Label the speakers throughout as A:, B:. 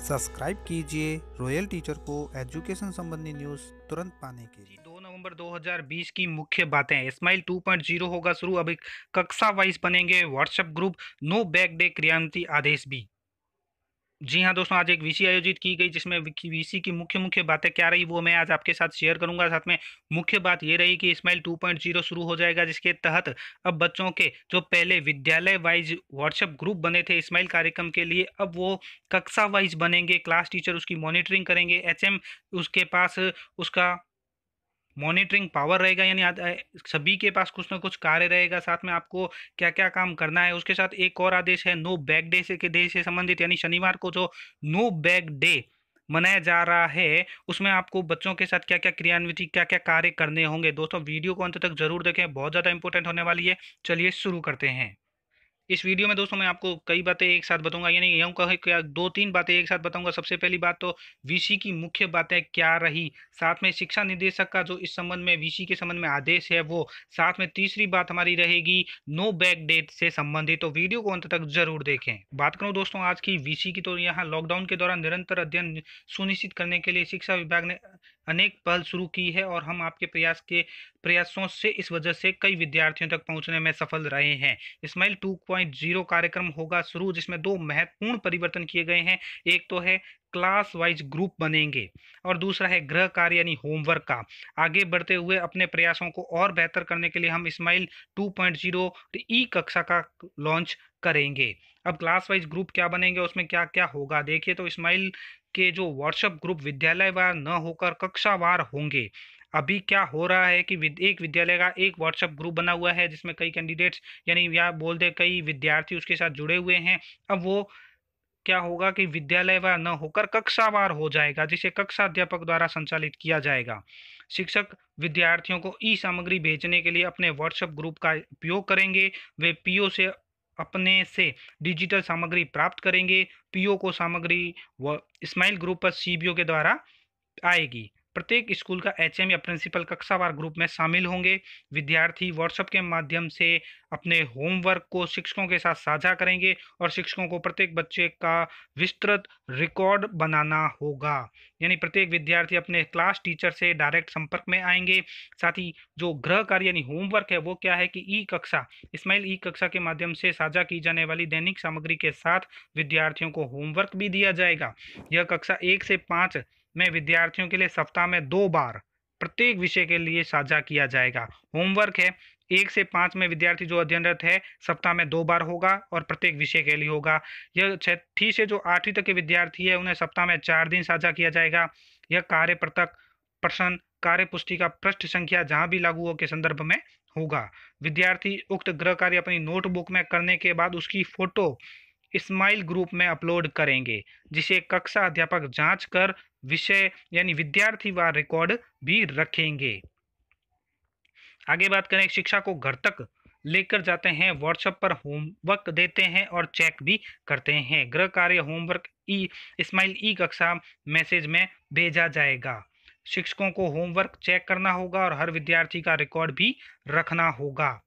A: Subscribe कीजिए royal teacher को education संबंधी न्यूज़ तुरंत पाने के लिए।
B: 2 नवंबर 2020 की मुख्य बातें। स्माइल 2.0 होगा शुरू। अब एक कक्षा वाइज बनेंगे WhatsApp group. No bag day क्रियान्वित आदेश भी। जी हाँ दोस्तों, आज एक वीसी आयोजित की गई जिसमें वीसी की मुख्य मुख्य बातें क्या रही वो मैं आज आपके साथ शेयर करूंगा। साथ में मुख्य बात ये रही कि स्माइल 2.0 शुरू हो जाएगा, जिसके तहत अब बच्चों के जो पहले विद्यालय वाइज व्हाट्सएप ग्रुप बने थे स्माइल कार्यक्रम के लिए, अब वो कक्षा वाइज बनेंगे। क्लास टीचर उसकी मॉनिटरिंग करेंगे। एचएम उसके पास उसका मॉनिटरिंग पावर रहेगा, यानी सभी के पास कुछ ना कुछ कार्य रहेगा। साथ में आपको क्या क्या काम करना है। उसके साथ एक और आदेश है नो बैक डे से के डे से संबंधित, यानी शनिवार को जो नो बैक डे मनाया जा रहा है उसमें आपको बच्चों के साथ क्या क्या क्रियान्विति क्या क्या कार्य करने होंगे। दोस्तों वीडियो को अंत तक जरूर देखें, बहुत ज़्यादा इंपॉर्टेंट होने वाली है। चलिए शुरू करते हैं। इस वीडियो में दोस्तों मैं आपको कई बातें एक साथ बताऊंगा, यानी यूं कहे क्या दो तीन बातें एक साथ बताऊंगा। सबसे पहली बात तो वीसी की मुख्य बातें क्या रही, साथ में शिक्षा निदेशक का जो इस संबंध में वीसी के संबंध में आदेश है वो, साथ में तीसरी बात हमारी रहेगी नो बैक डेट से संबंधित। तो वीडियो को अंत तक जरूर देखें। बात करूं दोस्तों आज की वीसी की, तो यहाँ लॉकडाउन के दौरान निरंतर अध्ययन सुनिश्चित करने के लिए शिक्षा विभाग ने अनेक पहल शुरू की है और हम आपके प्रयासों से इस वजह से कई विद्यार्थियों तक पहुंचने में सफल रहे हैं। स्माइल 2.0 कार्यक्रम होगा शुरू, जिसमें दो महत्वपूर्ण परिवर्तन किए गए हैं। एक तो है क्लास वाइज ग्रुप बनेंगे और दूसरा है गृह कार्य यानी होमवर्क का। आगे बढ़ते हुए अपने प्रयासों को और बेहतर करने के लिए हम स्माइल 2.0 ई कक्षा का लॉन्च करेंगे। अब क्लास वाइज ग्रुप क्या बनेंगे, उसमें क्या क्या होगा देखिए। तो स्माइल के जो व्हाट्सएप ग्रुप विद्यालयवार न होकर कक्षावार होंगे। अभी क्या हो रहा है कि एक विद्यालय का एक व्हाट्सएप ग्रुप बना हुआ है जिसमें कई कैंडिडेट्स यानी या बोल दे कई विद्यार्थी उसके साथ जुड़े हुए हैं। अब वो क्या होगा कि विद्यालयवार न होकर कक्षावार हो जाएगा, जिसे कक्षा अध्यापक द्वारा संचालित किया जाएगा। शिक्षक विद्यार्थियों को ई सामग्री भेजने के लिए अपने व्हाट्सएप ग्रुप का उपयोग करेंगे। वे पीओ से अपने से डिजिटल सामग्री प्राप्त करेंगे। पीओ को सामग्री व स्माइल ग्रुप पर सीबीओ के द्वारा आएगी। प्रत्येक स्कूल का एचएम या प्रिंसिपल कक्षावार ग्रुप में शामिल होंगे। विद्यार्थी व्हाट्सएप के माध्यम से अपने होमवर्क को शिक्षकों के साथ साझा करेंगे और शिक्षकों को प्रत्येक बच्चे का विस्तृत रिकॉर्ड बनाना होगा। यानी प्रत्येक विद्यार्थी अपने क्लास टीचर से डायरेक्ट संपर्क में आएंगे। साथ ही जो गृह कार्य यानी होमवर्क है वो क्या है कि ई कक्षा स्माइल ई कक्षा के माध्यम से साझा की जाने वाली दैनिक सामग्री के साथ विद्यार्थियों को होमवर्क भी दिया जाएगा। यह कक्षा 1 से 5 में विद्यार्थियों के लिए सप्ताह में 2 बार प्रत्येक विषय के लिए साझा किया जाएगा। होमवर्क है 1 से 5 में विद्यार्थी जो अध्ययनरत है सप्ताह में 2 बार होगा और प्रत्येक विषय के लिए होगा। यह 6ठी से जो 8वीं तक के विद्यार्थी है उन्हें सप्ताह में 4 दिन साझा किया जाएगा। यह कार्य पृथक प्रश्न कार्य पुस्तिका पृष्ठ संख्या जहां भी लागू हो के संदर्भ में होगा। विद्यार्थी उक्त गृह कार्य अपनी नोटबुक में करने के बाद उसकी फोटो स्माइल ग्रुप में अपलोड करेंगे, जिसे कक्षा अध्यापक जांच कर विषय यानी विद्यार्थी वार रिकॉर्ड भी रखेंगे। आगे बात करें, शिक्षा को घर तक लेकर जाते हैं, व्हाट्सएप पर होमवर्क देते हैं और चेक भी करते हैं। गृह कार्य होमवर्क ई स्माइल ई कक्षा मैसेज में भेजा जाएगा। शिक्षकों को होमवर्क चेक करना होगा और हर विद्यार्थी का रिकॉर्ड भी रखना होगा।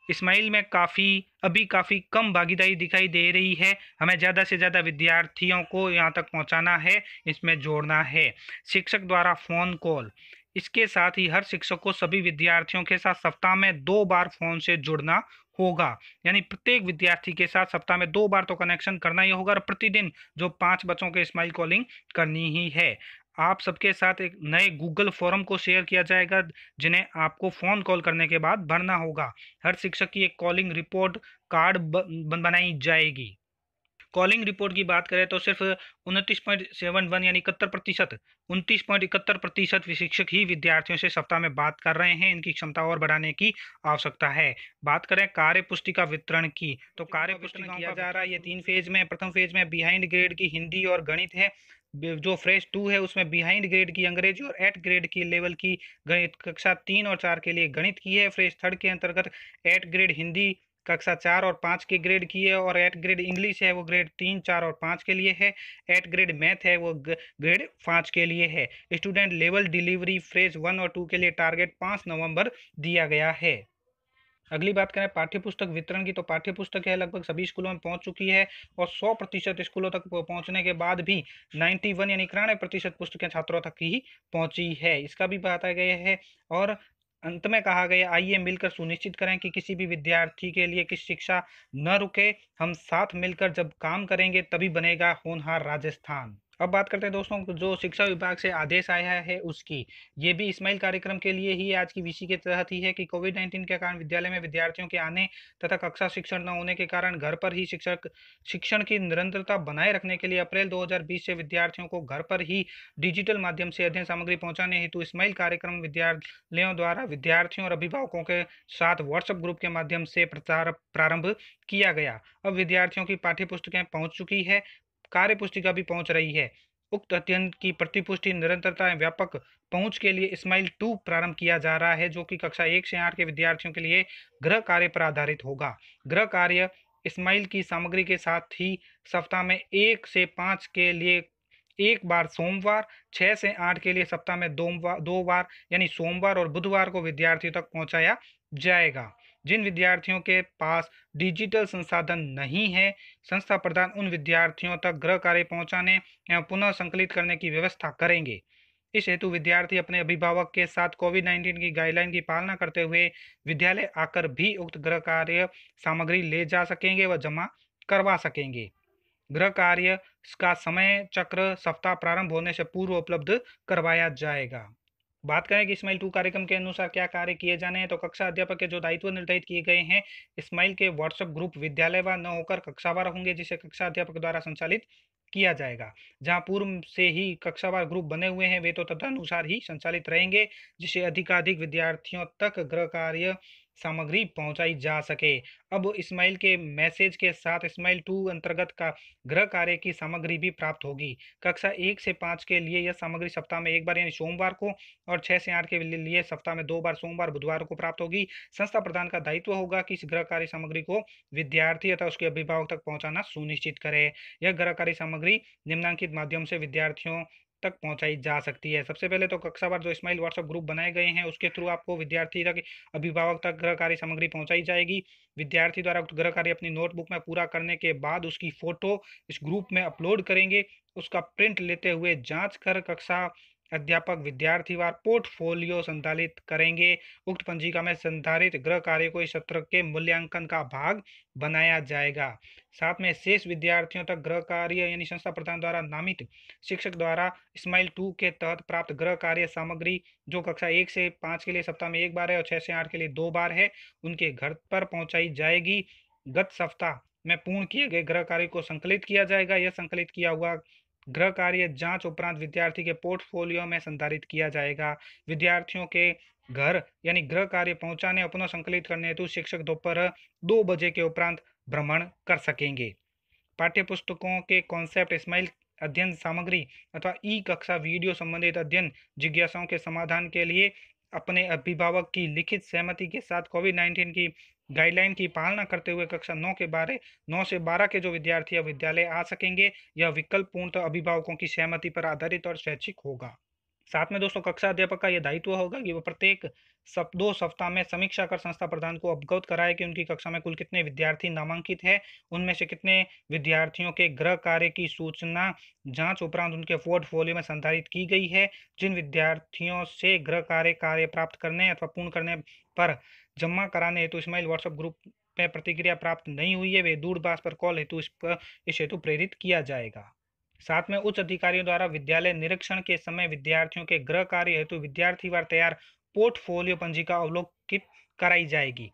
B: स्माइल में काफ़ी कम भागीदारी दिखाई दे रही है। हमें ज़्यादा से ज़्यादा विद्यार्थियों को यहाँ तक पहुँचाना है, इसमें जोड़ना है। शिक्षक द्वारा फ़ोन कॉल, इसके साथ ही हर शिक्षक को सभी विद्यार्थियों के साथ सप्ताह में 2 बार फ़ोन से जुड़ना होगा। यानी प्रत्येक विद्यार्थी के साथ सप्ताह में 2 बार तो कनेक्शन करना ही होगा और प्रतिदिन जो 5 बच्चों के स्माइल कॉलिंग करनी ही है। आप सबके साथ एक नए गूगल फॉर्म को शेयर किया जाएगा जिन्हें आपको फ़ोन कॉल करने के बाद भरना होगा। हर शिक्षक की एक कॉलिंग रिपोर्ट कार्ड बनाई जाएगी। कॉलिंग रिपोर्ट की बात करें तो सिर्फ 29.71 यानी 71% 29.71% शिक्षक ही विद्यार्थियों से सप्ताह में बात कर रहे हैं। इनकी क्षमता और बढ़ाने की आवश्यकता है। बात करें कार्य पुस्तिका वितरण की, तो कार्य पुस्तिका किया जा रहा है ये 3 फेज में। प्रथम फेज में बिहाइंड ग्रेड की हिंदी और गणित है। जो फेज 2 है उसमें बिहाइंड ग्रेड की अंग्रेजी और एट ग्रेड की लेवल की गणित कक्षा 3 और 4 के लिए गणित की है। फेज 3 के अंतर्गत एट ग्रेड हिंदी कक्षा 4 और 5 के ग्रेड की है और एट ग्रेड इंग्लिश है वो ग्रेड 3, 4 और 5 के लिए है। एट ग्रेड मैथ है वो ग्रेड 5 के लिए है। स्टूडेंट लेवल डिलीवरी फेज 1 और 2 के लिए टारगेट 5 नवंबर दिया गया है। अगली बात करें पाठ्य पुस्तक वितरण की, तो पाठ्य पुस्तकें लगभग सभी स्कूलों में पहुंच चुकी है और 100% स्कूलों तक पहुंचने के बाद भी 91 यानी 91% पुस्तकें छात्रों तक ही पहुंची है, इसका भी बताया गया है। और अंत में कहा गया, आइए मिलकर सुनिश्चित करें कि किसी भी विद्यार्थी के लिए किसी शिक्षा न रुके। हम साथ मिलकर जब काम करेंगे तभी बनेगा होनहार राजस्थान। अब बात करते हैं दोस्तों जो शिक्षा विभाग से आदेश आया है उसकी। ये भी इस्माइल कार्यक्रम के लिए ही आज की वीसी के तहत ही है कि कोविड-19 के कारण विद्यालय में विद्यार्थियों के आने तथा कक्षा शिक्षण न होने के कारण घर पर ही शिक्षण की निरंतरता बनाए रखने के लिए अप्रैल 2020 से विद्यार्थियों को घर पर ही डिजिटल माध्यम से अध्ययन सामग्री पहुंचाने हेतु इस्माइल कार्यक्रम विद्यालयों द्वारा विद्यार्थियों और अभिभावकों के साथ व्हाट्सएप ग्रुप के माध्यम से प्रचार प्रारंभ किया गया। अब विद्यार्थियों की पाठ्य पुस्तकें पहुंच चुकी है, कार्य पुस्तिका भी पहुंच रही है। उक्त अध्ययन की प्रतिपुष्टि निरंतरता एवं व्यापक पहुंच के लिए इस्माइल 2 प्रारंभ किया जा रहा है, जो कि कक्षा 1 से 8 के विद्यार्थियों के लिए गृह कार्य पर आधारित होगा। गृह कार्य इस्माइल की सामग्री के साथ ही सप्ताह में 1 से 5 के लिए एक बार सोमवार, 6 से 8 के लिए सप्ताह में 2 बार यानी सोमवार और बुधवार को विद्यार्थियों तक पहुंचाया जाएगा। जिन विद्यार्थियों के पास डिजिटल संसाधन नहीं है, संस्था प्रधान उन विद्यार्थियों तक गृह कार्य पहुंचाने एवं पुनः संकलित करने की व्यवस्था करेंगे। इस हेतु विद्यार्थी अपने अभिभावक के साथ कोविड-19 की गाइडलाइन की पालना करते हुए विद्यालय आकर भी उक्त गृह कार्य सामग्री ले जा सकेंगे व जमा करवा सकेंगे। गृह कार्य का समय चक्र सप्ताह प्रारंभ होने से पूर्व उपलब्ध करवाया जाएगा। बात करें कि इस्माइल 2 कार्यक्रम के अनुसार क्या कार्य किए जाने हैं, तो कक्षा अध्यापक के जो दायित्व निर्धारित किए गए हैं, इस्माइल के व्हाट्सएप ग्रुप विद्यालयवार न होकर कक्षावार होंगे, जिसे कक्षा अध्यापक द्वारा संचालित किया जाएगा। जहां पूर्व से ही कक्षावार ग्रुप बने हुए हैं वे तो तदनुसार ही संचालित रहेंगे, जिससे अधिकाधिक विद्यार्थियों तक गृह कार्य सामग्री पहुंचाई जा सके। अब इस्माइल के मैसेज के साथ इस्माइल 2 अंतर्गत का गृह कार्य की सामग्री भी प्राप्त होगी। कक्षा 1 से 5 के लिए यह सामग्री सप्ताह में एक बार यानी सोमवार को और 6 से 8 के लिए सप्ताह में 2 बार सोमवार बुधवार को प्राप्त होगी। संस्था प्रधान का दायित्व होगा कि इस गृह कार्य सामग्री को विद्यार्थी अथवा उसके अभिभावक तक पहुंचाना सुनिश्चित करे। यह गृह कार्य सामग्री निम्नलिखित माध्यम से विद्यार्थियों तक पहुंचाई जा सकती है। सबसे पहले तो कक्षावार जो इस्माइल व्हाट्सएप ग्रुप बनाए गए हैं उसके थ्रू आपको विद्यार्थी तक अभिभावक तक गृह कार्य सामग्री पहुंचाई जाएगी। विद्यार्थी द्वारा गृह कार्य अपनी नोटबुक में पूरा करने के बाद उसकी फोटो इस ग्रुप में अपलोड करेंगे। उसका प्रिंट लेते हुए जांच कर कक्षा अध्यापक विद्यार्थीवार पोर्टफोलियो संचालित करेंगे। उक्त पंजिका में संधारित गृह कार्य को इस सत्र के मूल्यांकन का भाग बनाया जाएगा। साथ में शेष विद्यार्थियों तक गृह कार्य यानी संस्था प्रधान द्वारा नामित शिक्षक द्वारा इस्माइल 2 के तहत प्राप्त गृह कार्य सामग्री जो कक्षा 1 से 5 के लिए सप्ताह में एक बार है और 6 से 8 के लिए 2 बार है, उनके घर पर पहुंचाई जाएगी। गत सप्ताह में पूर्ण किए गए गृह कार्य को संकलित किया जाएगा। यह संकलित किया हुआ गृह कार्य जांच उपरांत विद्यार्थी के पोर्टफोलियो में संधारित किया जाएगा। विद्यार्थियों के घर यानी गृह कार्य पहुंचाने और पुनः संकलित करने हेतु शिक्षक दोपहर 2 बजे के उपरांत भ्रमण कर सकेंगे। पाठ्य पुस्तकों के कॉन्सेप्ट इस्माइल अध्ययन सामग्री अथवा ई कक्षा वीडियो संबंधित अध्ययन जिज्ञासाओं के समाधान के लिए अपने अभिभावक की लिखित सहमति के साथ कोविड-19 की गाइडलाइन की पालना करते हुए कक्षा 9 से 12 के जो विद्यार्थी अब विद्यालय आ सकेंगे। यह विकल्प पूर्णतः अभिभावकों की सहमति पर आधारित और स्वैच्छिक होगा। साथ में दोस्तों कक्षा अध्यापक का यह दायित्व होगा कि वह प्रत्येक 2 सप्ताह में समीक्षा कर संस्था प्रधान को अवगत कराए कि उनकी कक्षा में कुल कितने विद्यार्थी नामांकित है, उनमें से कितने विद्यार्थियों के गृह कार्य की सूचना जांच उपरांत उनके पोर्टफोलियो में संधारित की गई है। जिन विद्यार्थियों से गृह कार्य प्राप्त करने अथवा पूर्ण करने पर जमा कराने हेतु इस्माइल व्हाट्सएप ग्रुप में प्रतिक्रिया प्राप्त नहीं हुई है, वे दूरभाष पर कॉल हेतु इस हेतु प्रेरित किया जाएगा। साथ में उच्च अधिकारियों द्वारा विद्यालय निरीक्षण के समय विद्यार्थियों के गृह कार्य हेतु विद्यार्थीवार तैयार पोर्टफोलियो पंजिका अवलोकित कराई जाएगी।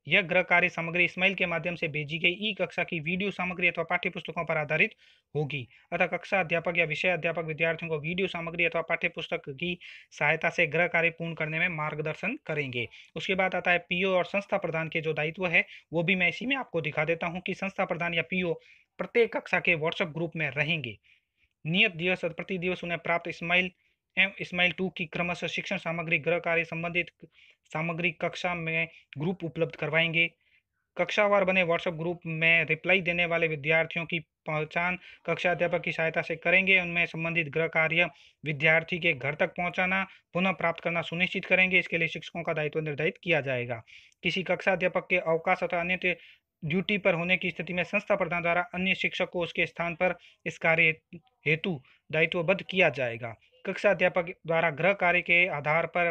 B: यह गृह कार्य सामग्री इस्माइल के माध्यम से भेजी गई ई कक्षा की वीडियो सामग्री अथवा पाठ्य पुस्तकों पर आधारित होगी। अतः कक्षा अध्यापक या विषय अध्यापक विद्यार्थियों को वीडियो सामग्री अथवा पाठ्य पुस्तक की सहायता से गृह कार्य पूर्ण करने में मार्गदर्शन करेंगे। उसके बाद आता है पीओ और संस्था प्रधान के जो दायित्व है वो भी मैं इसी में आपको दिखा देता हूँ कि संस्था प्रधान या पीओ प्रत्येक कक्षा के व्हाट्सएप ग्रुप में रहेंगे। नियत दिवस प्रति दिवस उन्हें प्राप्त इस्माइल एवं इस्माइल 2 की क्रमशः शिक्षण सामग्री गृह कार्य संबंधित सामग्री कक्षा में ग्रुप उपलब्ध करवाएंगे। कक्षावार बने व्हाट्सएप ग्रुप में रिप्लाई देने वाले विद्यार्थियों की पहचान कक्षा अध्यापक की सहायता से करेंगे। उनमें संबंधित गृह कार्य विद्यार्थी के घर तक पहुंचाना पुनः प्राप्त करना सुनिश्चित करेंगे। इसके लिए शिक्षकों का दायित्व निर्धारित किया जाएगा। किसी कक्षा अध्यापक के अवकाश अथवा अन्य ड्यूटी पर होने की स्थिति में संस्था प्रधान द्वारा अन्य शिक्षक को उसके स्थान पर इस कार्य हेतु दायित्वबद्ध किया जाएगा। कक्षा अध्यापक द्वारा गृह कार्य के आधार पर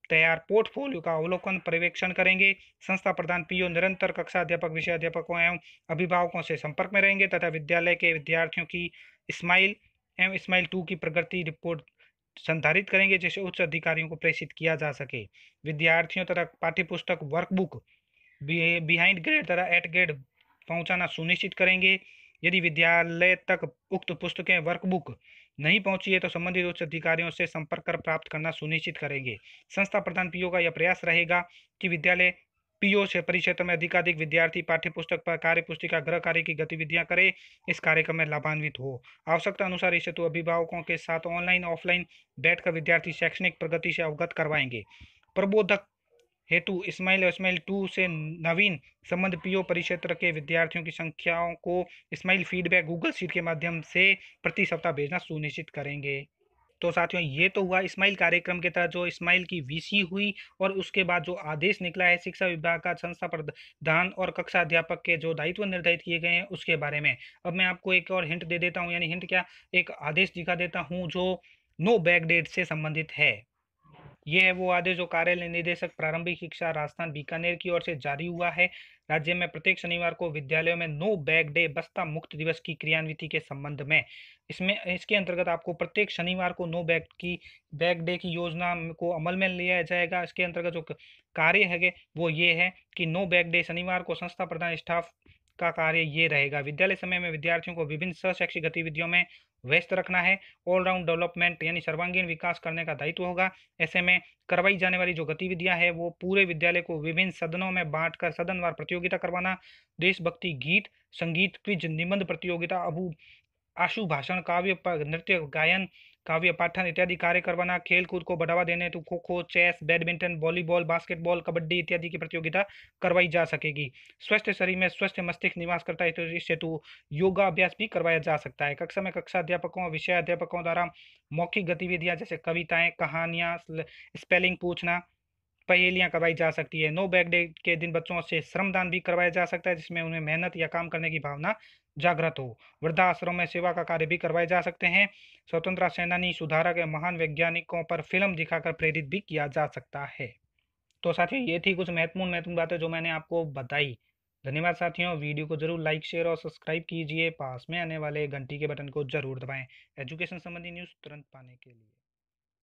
B: तैयार पोर्टफोलियो का अवलोकन पर्यवेक्षण करेंगे। संस्था प्रधान पीओ निरंतर कक्षा अध्यापक विषय अध्यापकों एवं अभिभावकों से संपर्क में रहेंगे तथा विद्यालय के विद्यार्थियों की स्माइल एवं स्माइल 2 की प्रगति रिपोर्ट संधारित करेंगे, जिसे उच्च अधिकारियों को प्रेषित किया जा सके। विद्यार्थियों तथा पाठ्यपुस्तक वर्कबुक बिहाइंड ग्रेड तथा एट ग्रेड पहुंचाना सुनिश्चित करेंगे। यदि विद्यालय तक उक्त पुस्तकें वर्कबुक नहीं पहुंची है तो संबंधित उच्च अधिकारियों से संपर्क कर प्राप्त करना सुनिश्चित करेंगे। संस्था प्रधान पीओ का यह प्रयास रहेगा कि विद्यालय पीओ से परिक्षेत्र में अधिकाधिक विद्यार्थी पाठ्यपुस्तक पर कार्य पुस्तिका गृह कार्य की गतिविधियां करे, इस कार्यक्रम में लाभान्वित हो। आवश्यकता अनुसार इस हेतु अभिभावकों के साथ ऑनलाइन ऑफलाइन बैठकर विद्यार्थी शैक्षणिक प्रगति से अवगत करवाएंगे। प्रबोधक हेतु स्माइल और स्माइल 2 से नवीन संबंध पीओ परिक्षेत्र के विद्यार्थियों की संख्याओं को स्माइल फीडबैक गूगल शीट के माध्यम से प्रति सप्ताह भेजना सुनिश्चित करेंगे। तो साथियों, ये तो हुआ स्माइल कार्यक्रम के तहत जो स्माइल की वीसी हुई और उसके बाद जो आदेश निकला है शिक्षा विभाग का संस्था प्रधान और कक्षा अध्यापक के जो दायित्व निर्धारित किए गए हैं उसके बारे में। अब मैं आपको एक और हिंट दे देता हूँ, यानी हिंट क्या, एक आदेश दिखा देता हूँ जो नो बैक डेट से संबंधित है। ये है वो आदेश जो कार्यालय निदेशक प्रारंभिक शिक्षा राजस्थान बीकानेर की ओर से जारी हुआ है। राज्य में प्रत्येक शनिवार को विद्यालयों में नो बैग डे बस्ता मुक्त दिवस की क्रियान्विति के संबंध में इसके अंतर्गत आपको प्रत्येक शनिवार को नो बैग डे की योजना को अमल में लिया जाएगा। इसके अंतर्गत जो कार्य है वो ये है कि नो बैग डे शनिवार को संस्था प्रधान स्टाफ का कार्य ये रहेगा, विद्यालय समय में विद्यार्थियों को विभिन्न सहशैक्षिक गतिविधियों में व्यस्त रखना है। ऑलराउंड डेवलपमेंट यानी सर्वांगीण विकास करने का दायित्व होगा। ऐसे में करवाई जाने वाली जो गतिविधियां हैं वो पूरे विद्यालय को विभिन्न सदनों में बांटकर सदनवार प्रतियोगिता करवाना, देशभक्ति गीत, संगीत, क्विज, निबंध प्रतियोगिता, आशु भाषण, काव्य नृत्य गायन, काव्य पाठन इत्यादि कार्य करवाना, खेल कूद को बढ़ावा देने हेतु kho kho, chess, badminton, volleyball, basketball, kabaddi इत्यादि की प्रतियोगिता करवाई जा सकेगी। स्वस्थ शरीर में स्वस्थ मस्तिष्क निवास करता है तो इस हेतु योगा अभ्यास भी करवाया जा सकता है। कक्षा में कक्षा अध्यापकों विषय अध्यापकों द्वारा मौखिक गतिविधियां जैसे कविताएं, कहानियां, स्पेलिंग पूछना, पहेलियां करवाई जा सकती है। नो बैग डे के दिन बच्चों से श्रमदान भी करवाया जा सकता है जिसमें उन्हें मेहनत या काम करने की भावना जागृत हो। वृद्धाश्रम में सेवा का कार्य भी करवाए जा सकते हैं। स्वतंत्रता सेनानी, सुधारक या महान वैज्ञानिकों पर फिल्म दिखाकर प्रेरित भी किया जा सकता है। तो साथियों, ये थी कुछ महत्वपूर्ण बातें जो मैंने आपको बताई। धन्यवाद साथियों, वीडियो को जरूर लाइक शेयर और सब्सक्राइब कीजिए। पास में आने वाले घंटी के बटन को जरूर दबाएं एजुकेशन संबंधी न्यूज़ तुरंत पाने के लिए।